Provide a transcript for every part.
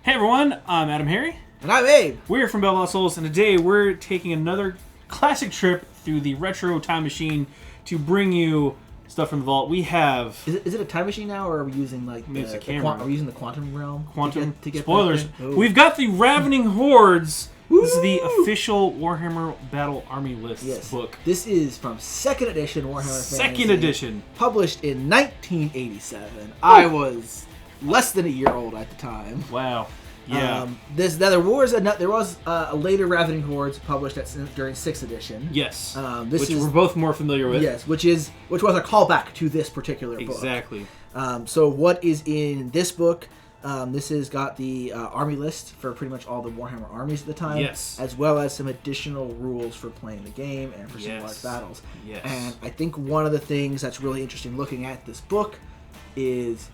Hey everyone, I'm AdamHarry. And I'm Abe. We're from BoLS, and today we're taking another classic trip through the retro time machine to bring you stuff from the vault. We have... Is it a time machine now, or are we using like it's a camera. are we using the quantum realm? To get spoilers. Oh. We've got the Ravening Hordes. This is the official Warhammer Battle Army List book. This is from 2nd edition Warhammer Fantasy. 2nd edition. Published in 1987. I was less than a year old at the time. Wow. Yeah. There was a later Ravening Hordes published during 6th edition. Yes. Which we're both more familiar with. Yes, which was a callback to this particular book. Exactly. So what is in this book? This has got the army list for pretty much all the Warhammer armies at the time. Yes. As well as some additional rules for playing the game and for civilized battles. Yes. And I think one of the things that's really interesting looking at this book is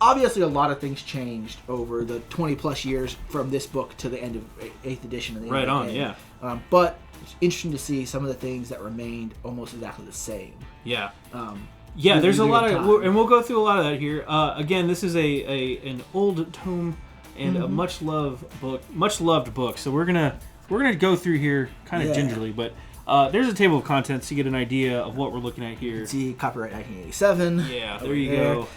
obviously a lot of things changed over the 20 plus years from this book to the end of 8th edition. And the right end of on, the game. yeah. But it's interesting to see some of the things that remained almost exactly the same. Yeah. Yeah, there's a lot of, and we'll go through a lot of that here. Again, this is an old tome and a much loved book. So we're gonna go through here kind of gingerly, but there's a table of contents to get an idea of what we're looking at here. You can see copyright 1987. Yeah, there you go.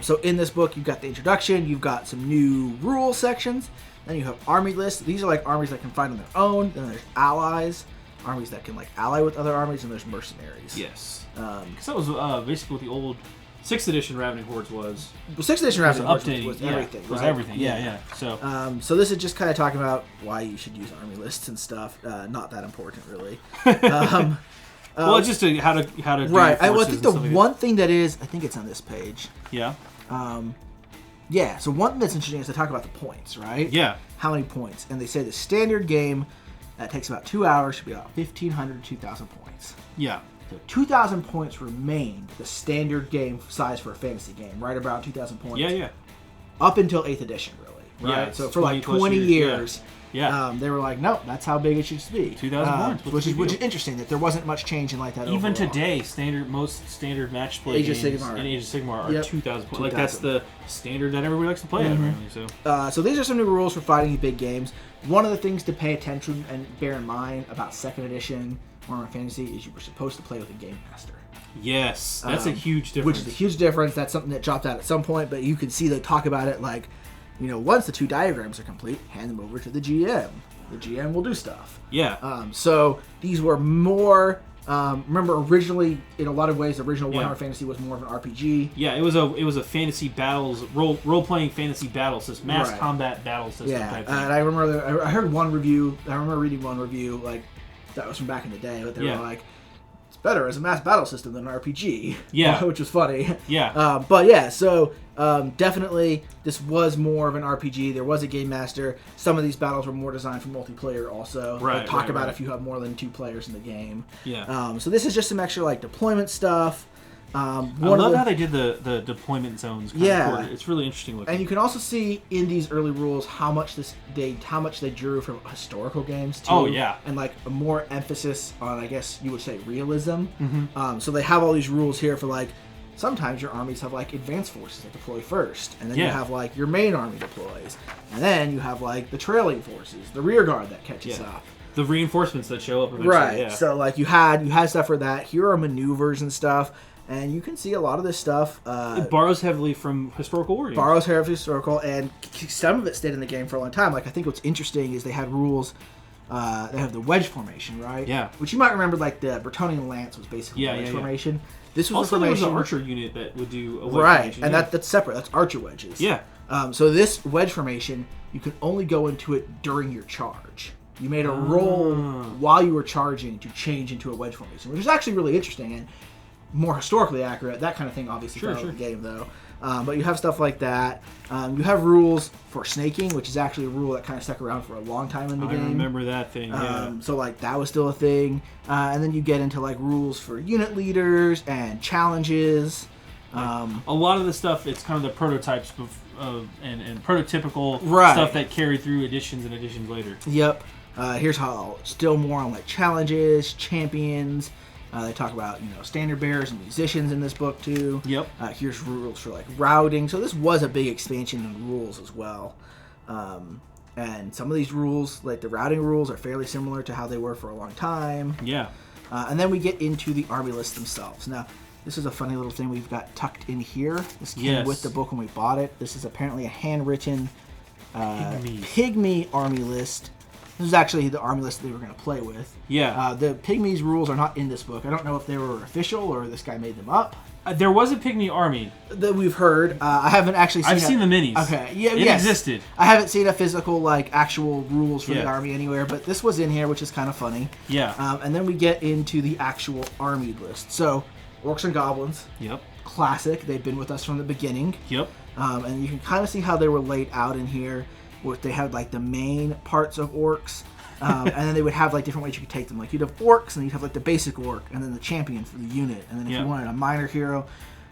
So in this book, you've got the introduction, you've got some new rule sections, then you have army lists. These are like armies that can fight on their own. Then there's allies, armies that can like ally with other armies, and there's mercenaries. Yes. Because that was basically what the old 6th edition Ravening Hordes was. Well, 6th edition Ravening Hordes was everything. Right? Was everything. Yeah. So. So this is just kind of talking about why you should use army lists and stuff. Not that important, really. Well, it's just how to do right. I forces think the one thing that is, I think it's on this page. Yeah. Yeah. So one thing that's interesting is they talk about the points, right? Yeah. How many points? And they say the standard game that takes about 2 hours should be about 1,500 to 2,000 points. Yeah. So 2,000 points remained the standard game size for a fantasy game, right around 2,000 points. Yeah. Up until 8th edition, really. Right. Yeah. So for like 20 years. Yeah. They were like, nope, that's how big it should be. 2,000 points, which is interesting that there wasn't much change in like that. Even overall. today, most standard match play games in Age of Sigmar are 2,000 points. Like that's the standard that everybody likes to play at. Really, so these are some new rules for fighting big games. One of the things to pay attention and bear in mind about 2nd edition Warhammer Fantasy is you were supposed to play with a game master. Yes, that's a huge difference. Which is a huge difference. That's something that dropped out at some point, but you can see they talk about it like, once the 2 diagrams are complete, hand them over to the GM. The GM will do stuff. Yeah. So these were more. Remember, originally, in a lot of ways, the original Warhammer Fantasy was more of an RPG. Yeah, it was a fantasy battles role playing fantasy battle system, mass combat battle system. Yeah, type thing. And I remember I heard one review. I remember reading one review like that was from back in the day, but they were like, it's better as a mass battle system than an RPG. Yeah, which was funny. Yeah. But yeah, so definitely this was more of an RPG. There was a game master. Some of these battles were more designed for multiplayer also. Right. Talk about if you have more than 2 players in the game. Yeah. So this is just some extra like deployment stuff. I love how they did the deployment zones. It's really interesting looking. And you can also see in these early rules how much they drew from historical games too. Oh yeah. And like a more emphasis on, I guess you would say, realism. So they have all these rules here for like, sometimes your armies have like advanced forces that deploy first, and then you have like your main army deploys, and then you have like the trailing forces, the rear guard that catches up. The reinforcements that show up eventually. Right. Yeah. So like you had stuff for that. Here are maneuvers and stuff. And you can see a lot of this stuff. It borrows heavily from historical war games. Borrows heavily from historical, and some of it stayed in the game for a long time. Like, I think what's interesting is they had rules. They have the wedge formation, right? Yeah. Which you might remember, like, the Bretonnian lance was basically a wedge formation. This was also, the formation. There was an archer unit that would do a wedge formation. And that's separate. That's archer wedges. Yeah. So this wedge formation, you could only go into it during your charge. You made a roll while you were charging to change into a wedge formation, which is actually really interesting and more historically accurate. That kind of thing obviously fell out of the game, though. But you have stuff like that. You have rules for snaking, which is actually a rule that kind of stuck around for a long time in the game. I remember that thing, So, like, that was still a thing. And then you get into, like, rules for unit leaders and challenges. A lot of the stuff, it's kind of the prototypes and prototypical stuff that carry through editions and editions later. Yep. Here's how still more on, like, challenges, champions. They talk about, standard bearers and musicians in this book, too. Yep. Here's rules for, like, routing. So this was a big expansion in rules as well. And some of these rules, like the routing rules, are fairly similar to how they were for a long time. Yeah. And then we get into the army lists themselves. Now, this is a funny little thing we've got tucked in here. This came with the book when we bought it. This is apparently a handwritten Pygmy army list. This is actually the army list that they were going to play with. Yeah. The Pygmies rules are not in this book. I don't know if they were official or this guy made them up. There was a Pygmy army That we've heard. I haven't actually seen I've seen the minis. Okay. Yeah, it existed. I haven't seen a physical, like, actual rules for the army anywhere, but this was in here, which is kind of funny. Yeah. And then we get into the actual army list. So, Orcs and Goblins. Yep. Classic. They've been with us from the beginning. Yep. And you can kind of see how they were laid out in here, where they had, like, the main parts of Orcs. And then they would have, like, different ways you could take them. Like, you'd have Orcs, and you'd have, like, the basic Orc, and then the champion for the unit. And then if you wanted a minor hero,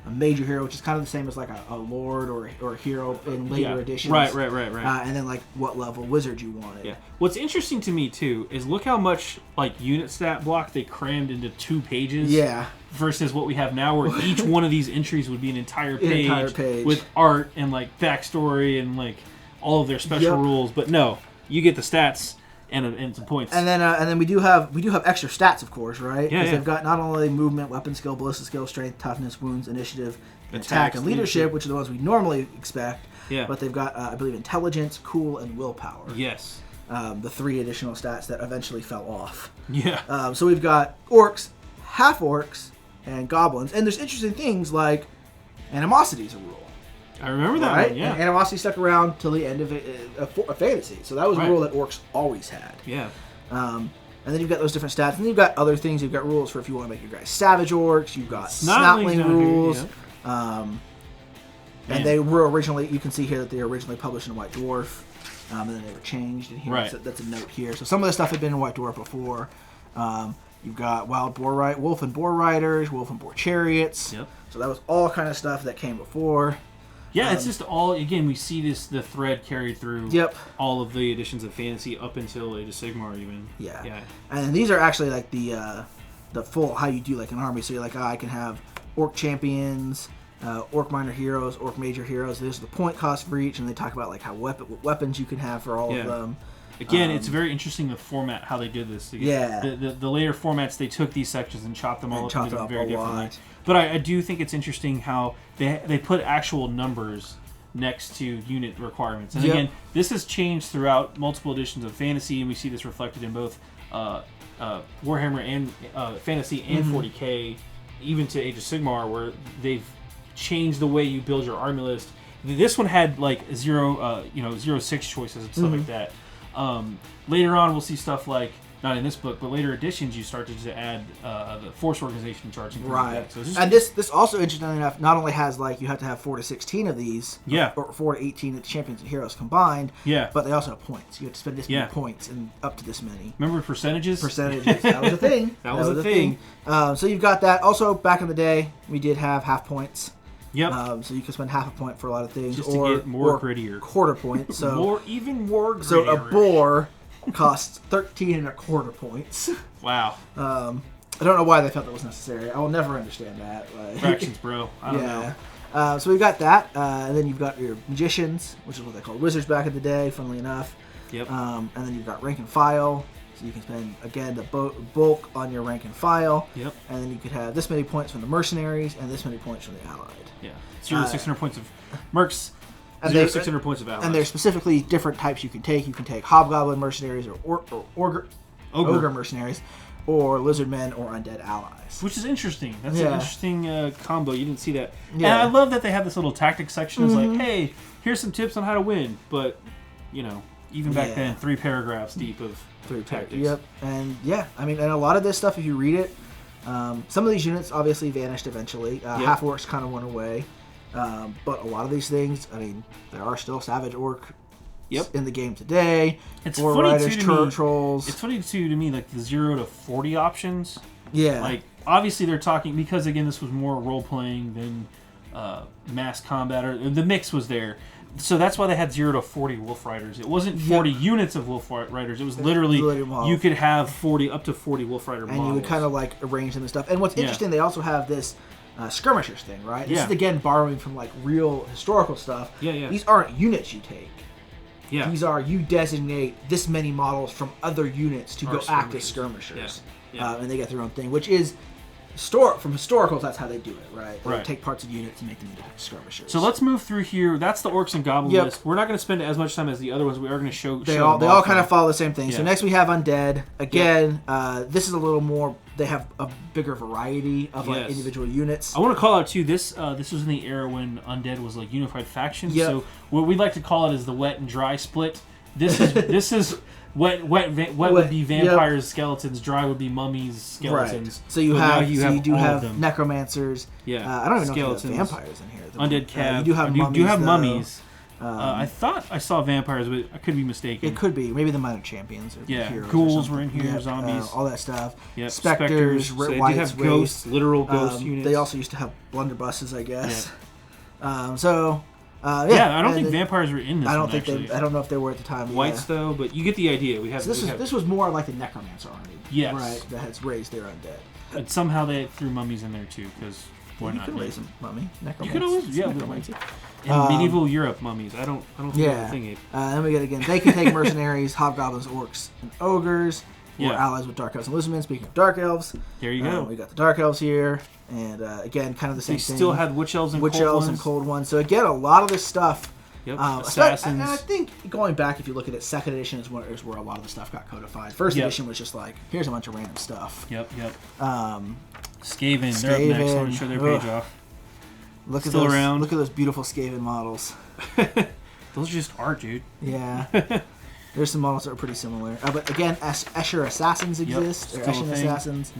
a major hero, which is kind of the same as, like, a lord or a hero in later editions. Right. And then, like, what level wizard you wanted. Yeah. What's interesting to me, too, is look how much, like, unit stat block they crammed into 2 pages. Yeah. Versus what we have now, where each one of these entries would be an entire page with art and, like, backstory and, like, all of their special rules. But no, you get the stats and some points. And then we do have extra stats, of course, right? Yeah. They've got not only movement, weapon skill, ballistic skill, strength, toughness, wounds, initiative, attack, and leadership, which are the ones we normally expect. Yeah. But they've got, I believe, intelligence, cool, and willpower. Yes. The 3 additional stats that eventually fell off. Yeah. So we've got orcs, half orcs, and goblins, and there's interesting things like animosity is a rule. I remember that right? one, yeah. And animosity stuck around till the end of a fantasy. So that was a rule that orcs always had. Yeah. And then you've got those different stats. And then you've got other things. You've got rules for if you want to make your guys savage orcs. You've got snotling rules. Here, yeah. And they were originally, you can see here that they were originally published in White Dwarf. And then they were changed. And here, right. That's a note here. So some of the stuff had been in White Dwarf before. You've got wolf and boar riders, wolf and boar chariots. Yep. So that was all kind of stuff that came before. Yeah, it's just all, again, we see the thread carried through all of the editions of Fantasy up until Age of Sigmar even. Yeah. And these are actually like the full, how you do like an army. So you're like, I can have Orc champions, Orc minor heroes, Orc major heroes. There's the point cost for each, and they talk about like how what weapons you can have for all of them. Again, it's very interesting the format, how they did this. The later formats, they took these sections and chopped them all up and did them very differently. But I do think it's interesting how they put actual numbers next to unit requirements. And again, this has changed throughout multiple editions of Fantasy, and we see this reflected in both Warhammer and Fantasy and 40K, even to Age of Sigmar, where they've changed the way you build your army list. This one had like 0-6 choices and stuff like that. Later on, we'll see stuff like, not in this book, but later editions, you started to add the force organization charts. And right. Like that. So and this also, interestingly enough, not only has like you have to have 4 to 16 of these, or 4 to 18 of the champions and heroes combined, but they also have points. You have to spend this many points and up to this many. Remember percentages? That was a thing. that was a thing. So you've got that. Also, back in the day, we did have half points. Yep. So you can spend half a point for a lot of things, just to get more grittier. Quarter point. So more grittier. So a boar costs 13.25 points. Wow. I don't know why they felt that was necessary. I will never understand that. Fractions, bro. I don't know. So we've got that, and then you've got your magicians, which is what they called wizards back in the day, funnily enough. Yep. And then you've got rank and file, so you can spend, again, the bulk on your rank and file. Yep. And then you could have this many points from the mercenaries and this many points from the allied. Yeah. 600 points of mercs. And 600 points of allies. And there's specifically different types you can take. You can take hobgoblin mercenaries or ogre mercenaries, or lizardmen or undead allies. Which is interesting. That's an interesting combo. You didn't see that. Yeah. And I love that they have this little tactics section. It's like, hey, here's some tips on how to win. But, even back then, 3 paragraphs deep of 3 tactics. Yep. And I mean, and a lot of this stuff, if you read it, some of these units obviously vanished eventually. Half orcs kind of went away. But a lot of these things, I mean, there are still savage orc in the game today. It's War funny riders, too to me. trolls. It's funny too to me, like the 0 to 40 options. Yeah. Like obviously they're talking because again this was more role playing than mass combat, or the mix was there. So that's why they had 0 to 40 wolf riders. It wasn't 40 units of wolf riders. It was literally you could have up to 40 wolf rider models. And you would kind of like arrange them and stuff. And what's interesting, they also have this skirmishers thing, right? This is again borrowing from like real historical stuff. Yeah. These aren't units you take. Yeah. These are, you designate this many models from other units to go act as skirmishers. Yeah. And they get their own thing, which is, from historicals, that's how they do it, right? They take parts of units and make them into skirmishers. So let's move through here. That's the Orcs and Goblins list. We're not going to spend as much time as the other ones. We are going to show They all kind of follow the same thing. Yeah. So next we have Undead. Again, this is a little more, they have a bigger variety of like individual units. I want to call out too, this was in the era when Undead was like unified factions. Yep. So what we'd like to call it is the wet and dry split. This is wet would be vampires, skeletons. Dry would be mummies, skeletons. Right. So you have necromancers. Yeah. I don't even know if skeletons. there's vampires in here. Undead cav. You do have mummies. I thought I saw vampires, but I could be mistaken. It could be. Maybe the minor champions. Or heroes ghouls were in here, zombies. All that stuff. Yep. Specters, so they whites, do have ghosts, literal ghost units. They also used to have blunderbusses, I guess. Yep. I don't think vampires were in this. I don't know if they were at the time. Whites though, but you get the idea. This was more like the necromancer army. Yes. Right. That has raised their undead. And somehow they threw mummies in there too, because why not? You can raise a mummy. Necromancer. You could always, necromancer. In medieval Europe, mummies. I don't think that's a thing. Then we get again. They can take mercenaries, hobgoblins, orcs, and ogres. Or allies with dark elves and lizardmen. Speaking of dark elves, there you go. We got the dark elves here, and again, kind of the same thing. They still had witch elves and cold ones. So again, a lot of this stuff. Yep. Assassins. And I think going back, if you look at it, second edition is where a lot of the stuff got codified. First edition was just like, here's a bunch of random stuff. Yep. Skaven. They're up next. I want to show their page off. Look at those beautiful Skaven models. Those are just art, dude. Yeah. There's some models that are pretty similar. But again, Escher Assassins exist. Or Escher Assassins.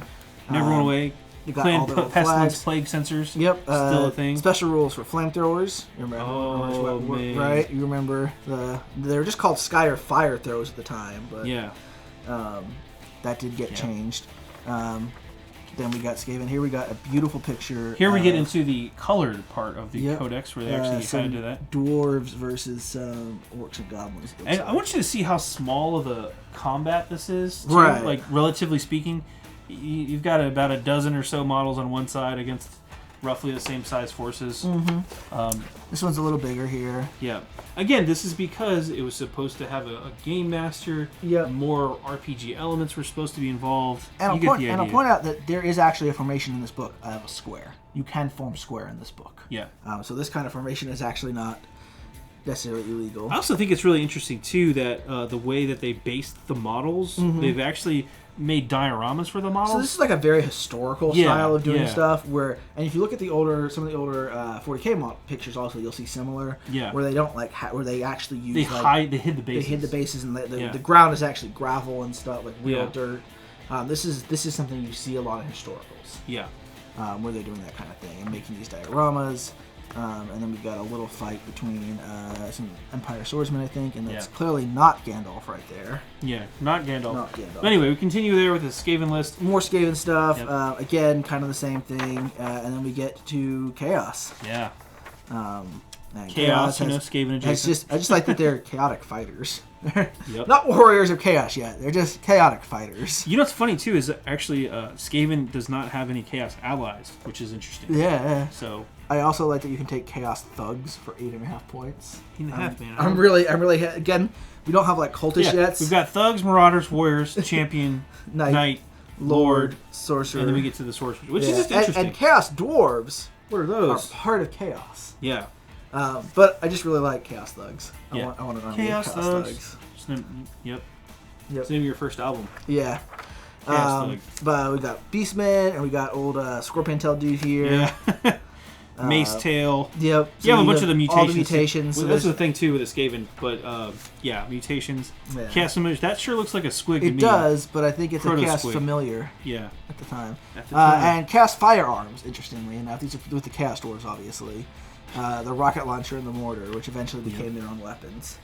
Never went away. You got all the pestilence, plague sensors. Yep. Still a thing. Special rules for flamethrowers. You remember? Man. Right? You remember they were just called sky or fire throws at the time, but that did get changed. Then we got Skaven. Here we got a beautiful picture. Here we get into the colored part of the codex where they actually had to do that. Dwarves versus orcs and goblins. And I want you to see how small of a combat this is, too. Right? Like relatively speaking, you've got about a dozen or so models on one side against roughly the same size forces. Mm-hmm. This one's a little bigger here. Yeah. Again, this is because it was supposed to have a game master. Yep. More RPG elements were supposed to be involved. And I'll point out that there is actually a formation in this book of a square. You can form square in this book. Yeah. So this kind of formation is actually not necessarily illegal. I also think it's really interesting, too, that the way that they based the models, they've actually made dioramas for the models. So this is like a very historical style of doing stuff. And if you look at some of the older 40K pictures, also you'll see similar. Yeah. Where they don't where they actually use they hid the bases. They hid the bases, and the ground is actually gravel and stuff, like real dirt. This is something you see a lot of historicals. Yeah. Where they're doing that kind of thing and making these dioramas. And then we've got a little fight between some Empire swordsmen, I think, and that's clearly not Gandalf right there. Yeah, not Gandalf. But anyway, we continue there with the Skaven list. More Skaven stuff. Yep. Again, kind of the same thing. And then we get to Chaos. Yeah. Chaos Skaven adjacent. I just like that they're chaotic fighters. Not warriors of chaos yet. They're just chaotic fighters. You know what's funny too is that actually Skaven does not have any chaos allies, which is interesting. Yeah. So I also like that you can take chaos thugs for 8.5 points. 8.5, man. I'm really again. We don't have like cultists yet. We've got thugs, marauders, warriors, champion, knight, lord, sorcerer, and then we get to the sorcerers, which is just interesting. And chaos dwarves. What are those? Are part of chaos. Yeah. But I just really like chaos thugs. I want an army chaos of chaos thugs. Yep. It's the name of your first album. Yeah. Chaos but we got Beastmen, and we got old Scorpion Tail dude here. Yeah. Mace Tail. Yep. So you have a bunch of the mutations. All the mutations. Well, that's the thing too with the Skaven, but mutations. Yeah. Chaos Familiar. That sure looks like a squig to me. It does, but I think it's a Chaos squig. Familiar. Yeah. At the time. And Chaos Firearms, interestingly enough. These are with the Chaos Dwarves, obviously. The rocket launcher and the mortar, which eventually became their own weapons.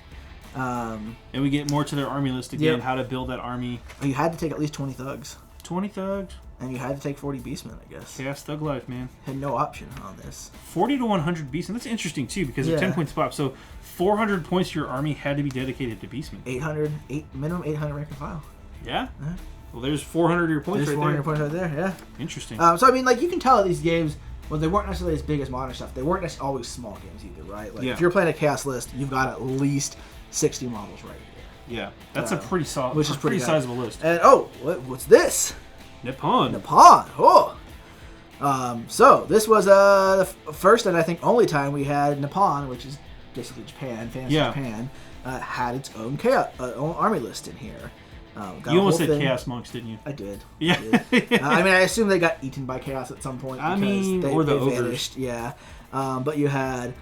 And we get more to their army list again, how to build that army. You had to take at least 20 thugs. 20 thugs? And you had to take 40 beastmen, I guess. Chaos Thug Life, man. Had no option on this. 40 to 100 beastmen. That's interesting, too, because they're 10 points pop. So 400 points of your army had to be dedicated to beastmen. Minimum 800 rank and file. Yeah? Well, there's 400 of your points right there. 400 points right there, yeah. Interesting. So, I mean, like, you can tell that these games, well, they weren't necessarily as big as modern stuff. They weren't always small games either, right? Like, if you're playing a chaos list, you've got at least 60 models right here. Yeah, that's a pretty solid, which is pretty sizable list. And what's this? Nippon. Oh. So this was the first and I think only time we had Nippon, which is basically Japan, fantasy Japan, had its own own army list in here. You almost said Chaos Monks, didn't you? I did. Yeah. I mean, I assume they got eaten by Chaos at some point. Or the ogres. Vanished. Yeah. But you had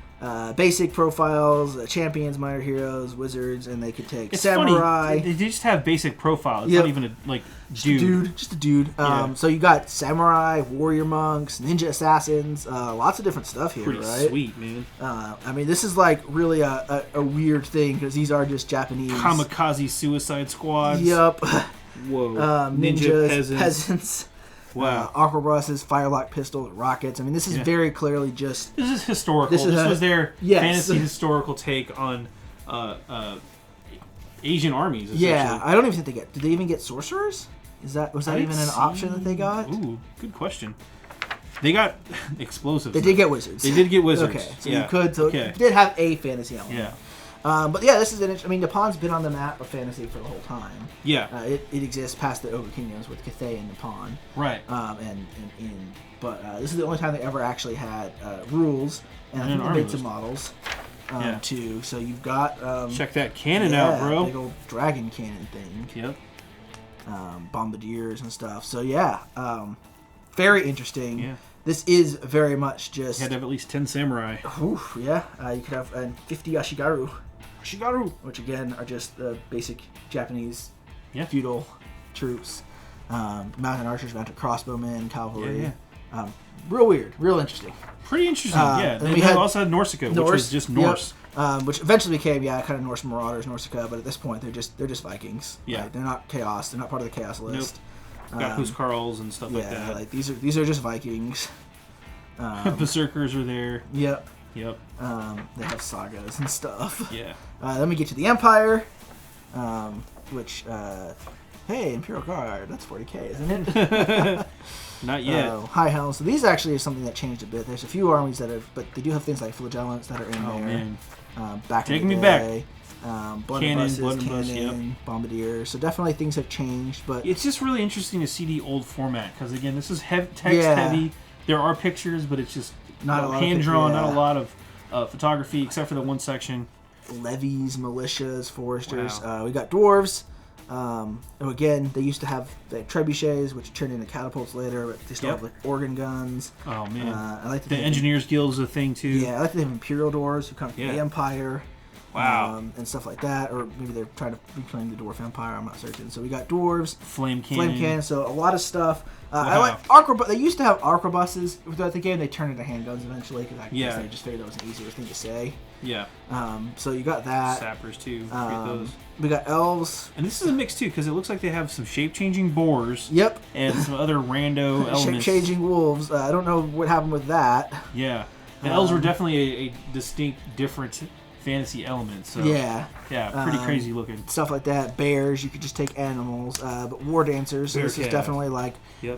basic profiles, champions, minor heroes, wizards, and they could take samurai. Funny. They just have basic profile. It's not even a dude. Just a dude. So you got samurai, warrior monks, ninja assassins, lots of different stuff here, pretty right? Sweet, man. I mean, this is like really a weird thing because these are just Japanese kamikaze suicide squads. Yep. Whoa. Ninjas, peasants. Wow. Arquebuses, firelock pistols, rockets. I mean, this is very clearly just... This is historical. This was their fantasy historical take on Asian armies, essentially. Yeah, I don't even think they get... Did they even get sorcerers? Was that even an option that they got? Ooh, good question. They got explosives. They did get wizards. They did get wizards. Okay, so you could... So it did have a fantasy element. Yeah. But yeah, this is an... I mean, Nippon's been on the map of fantasy for the whole time. Yeah. It exists past the Ogre Kingdoms with Cathay and Nippon. Right. But this is the only time they ever actually had rules, and I think they made some models too. So you've got... check that cannon out, bro. Big old dragon cannon thing. Yep. Bombardiers and stuff. So yeah, very interesting. Yeah. This is very much just... You had to have at least 10 samurai. Oof, yeah. You could have 50 Ashigaru. Which again are just the basic Japanese feudal troops. Mounted archers, mounted crossbowmen, cavalry. Yeah. Real weird, real interesting. Pretty interesting, yeah. And we also had Norsica, which was just Norse. Yep. Which eventually became, kind of Norse Marauders, Norsica, but at this point they're just Vikings. Yeah. Right? They're not Chaos. They're not part of the Chaos list. Nope. Got Huskarls and stuff like that. Yeah, like these are just Vikings. Berserkers are there. Yep. Yep. They have sagas and stuff. Yeah. Then we get to the Empire, which, hey, Imperial Guard, that's 40k, isn't it? Not yet. High Helms. So these actually are something that changed a bit. There's a few armies that have, but they do have things like flagellants that are in there. Man. Back Take in the me day. back. Blood cannon, bombardier. So definitely things have changed, but it's just really interesting to see the old format because again, this is text heavy. There are pictures, but it's just not hand drawn. Not a lot of photography except for the one section. Levies, militias, foresters. Wow. We got dwarves. Again, they used to have the trebuchets, which turned into catapults later, but they still have like organ guns. Oh man! I like the Engineers Guild is a thing too. Yeah, I like to have Imperial Doors who come from the Empire. Wow. And stuff like that, or maybe they're trying to reclaim the Dwarf Empire. I'm not certain. So we got dwarves, flame cannon. So a lot of stuff. I like arquebus. They used to have arquebuses throughout the game. They turned into handguns eventually because I guess they just figured that was an easier thing to say. Yeah. So you got that. Sappers too. Those. We got elves. And this is a mix too because it looks like they have some shape-changing boars. Yep. And some other rando elements. Shape-changing wolves. I don't know what happened with that. Yeah. The elves were definitely a distinct, different fantasy element. So pretty crazy looking stuff like that. Bears, you could just take animals, but war dancers. So this is definitely like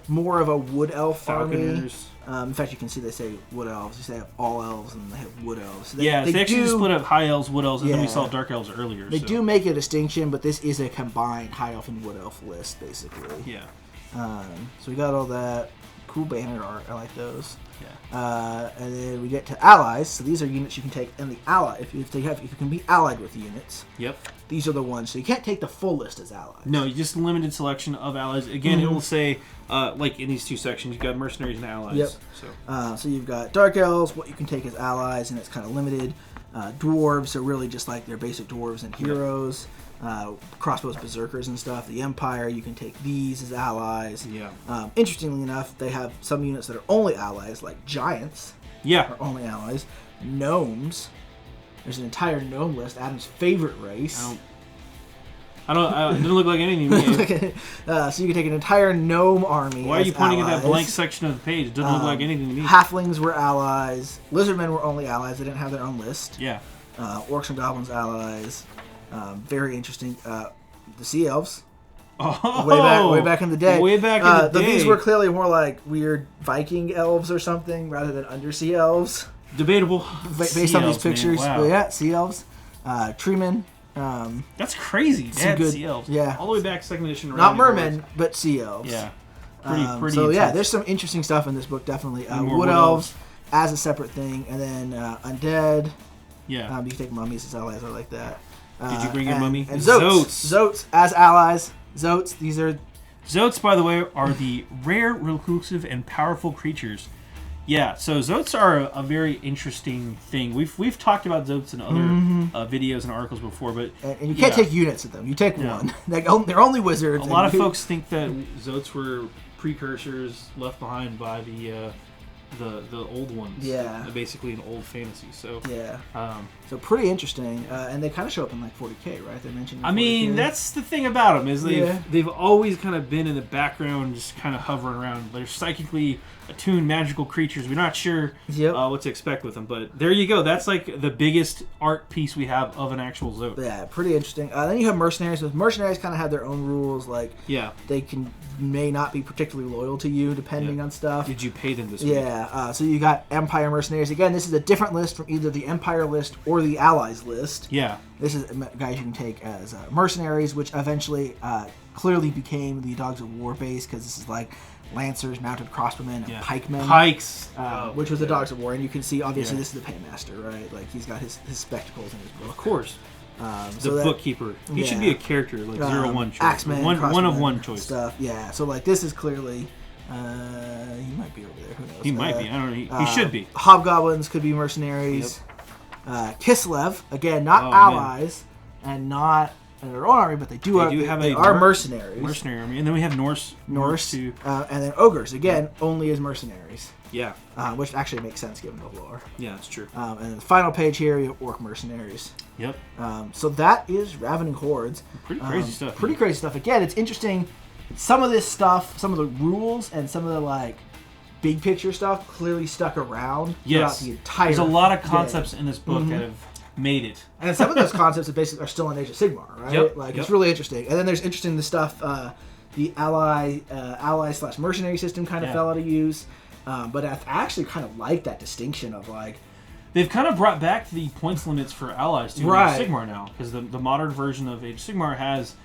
more of a wood elf army. In fact, you can see they say wood elves. You say have all elves and they have wood elves. So they actually split up high elves, wood elves, and then we saw dark elves earlier. They do make a distinction, but this is a combined high elf and wood elf list basically. Yeah. So we got all that. Cool banner art. I like those. Yeah. And then we get to allies. So these are units you can take in the ally. If you can be allied with the units. Yep. These are the ones. So you can't take the full list as allies. No, just a limited selection of allies. Again, it will say like in these two sections, you've got mercenaries and allies. Yep. So you've got dark elves, what you can take as allies, and it's kind of limited. Dwarves are really just like their basic dwarves and heroes. Crossbows, berserkers, and stuff. The Empire, you can take these as allies. Yeah. Interestingly enough, they have some units that are only allies, like giants. Yeah. Are only allies. Gnomes. There's an entire gnome list. Adam's favorite race. It didn't look like anything to me. So you can take an entire gnome army. Why are you pointing at that blank section of the page? It doesn't look like anything to me. Halflings were allies. Lizardmen were only allies. They didn't have their own list. Yeah. Orcs and goblins allies. Very interesting. The sea elves. Oh, way back in the day. Way back in the day. These were clearly more like weird Viking elves or something rather than undersea elves. Debatable. Based on these pictures. Wow. But yeah, sea elves. Treemen. That's crazy. Dad, good, Sea Elves. yeah. All the way back, 2nd edition. Not Ravening mermen, Hordes. but sea elves. Yeah. Pretty So yeah, intense. there's some interesting stuff in this book, definitely. more Wood Wood elves as a separate thing, and then Undead. Yeah. You can take mummies as allies. I like that. Did you bring your mummy? And Zoats. Zoats as allies. Zoats. These are. Zoats, by the way, are the rare, reclusive, and powerful creatures. Yeah, so Zoats are a very interesting thing. We've talked about Zoats in other videos and articles before, but And you can't take units of them. You take one. They're only wizards. A lot of folks think that Zoats were precursors left behind by the old ones. Yeah. Basically an old fantasy. So yeah. So pretty interesting, and they kind of show up in like 40K, right? They mentioned. I mean, that's the thing about them is they've always kind of been in the background, just kind of hovering around. They're psychically attuned magical creatures. We're not sure what to expect with them, but there you go. That's like the biggest art piece we have of an actual Zoat. Yeah, pretty interesting. Then you have mercenaries. Mercenaries kind of have their own rules. Like they may not be particularly loyal to you depending on stuff. Did you pay them this week? Yeah. So you got Empire mercenaries. Again, this is a different list from either the Empire list or the Allies list. Yeah. This is guys you can take as mercenaries, which eventually clearly became the Dogs of War base because this is like Lancers, Mounted Crossbowmen, and Pikemen. Pikes. Which was the Dogs of War. And you can see, obviously, this is the Paymaster, right? Like, he's got his spectacles in his book. Of course. So the bookkeeper. He should be a character, like 0-1 choice. Axemen, one of one choice. Stuff, yeah. So, like, this is clearly... he might be over there. Who knows? He might be. I don't know. He should be. Hobgoblins could be mercenaries. Kislev, again, not allies, and not in their own army, but they are mercenaries. Mercenary army. And then we have Norse too. And then ogres, again, only as mercenaries. Yeah. Which actually makes sense given the lore. Yeah, that's true. And then the final page here, you have Orc Mercenaries. Yep. So that is Ravening Hordes. Pretty crazy stuff. Pretty crazy stuff. Again, it's interesting. Some of this stuff, some of the rules, and some of the like big picture stuff clearly stuck around throughout the entire. There's a lot of concepts in this book that have made it. And some of those concepts basically are still in Age of Sigmar, right? Yep. Like it's really interesting. And then there's interesting the stuff the ally/mercenary system kind of fell out of use. But I actually kind of like that distinction of like they've kind of brought back the points limits for allies to Age of Sigmar now, because the modern version of Age of Sigmar has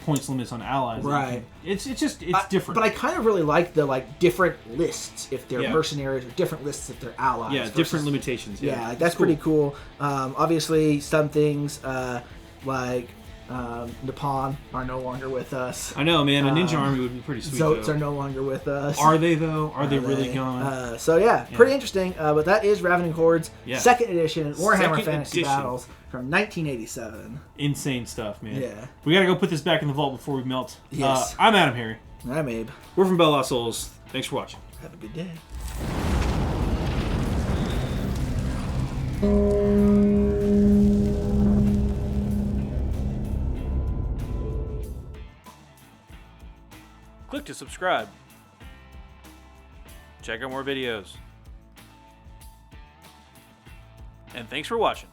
points limits on allies. Right. It's different. But I kind of really like the different lists if they're mercenaries or different lists if they're allies. Yeah, different limitations. Yeah, that's cool. Pretty cool. Obviously, some things like Nippon are no longer with us. I know, man. A ninja army would be pretty sweet. Zoats are no longer with us. Are they though? Are they really gone? So yeah, pretty interesting. But that is Ravening Hordes, 2nd edition Warhammer Fantasy Battles from 1987. Insane stuff, man. Yeah. We gotta go put this back in the vault before we melt. Yes. I'm AdamHarry. And I'm Abe. We're from BoLS Souls. Thanks for watching. Have a good day. Click to subscribe. Check out more videos. And thanks for watching.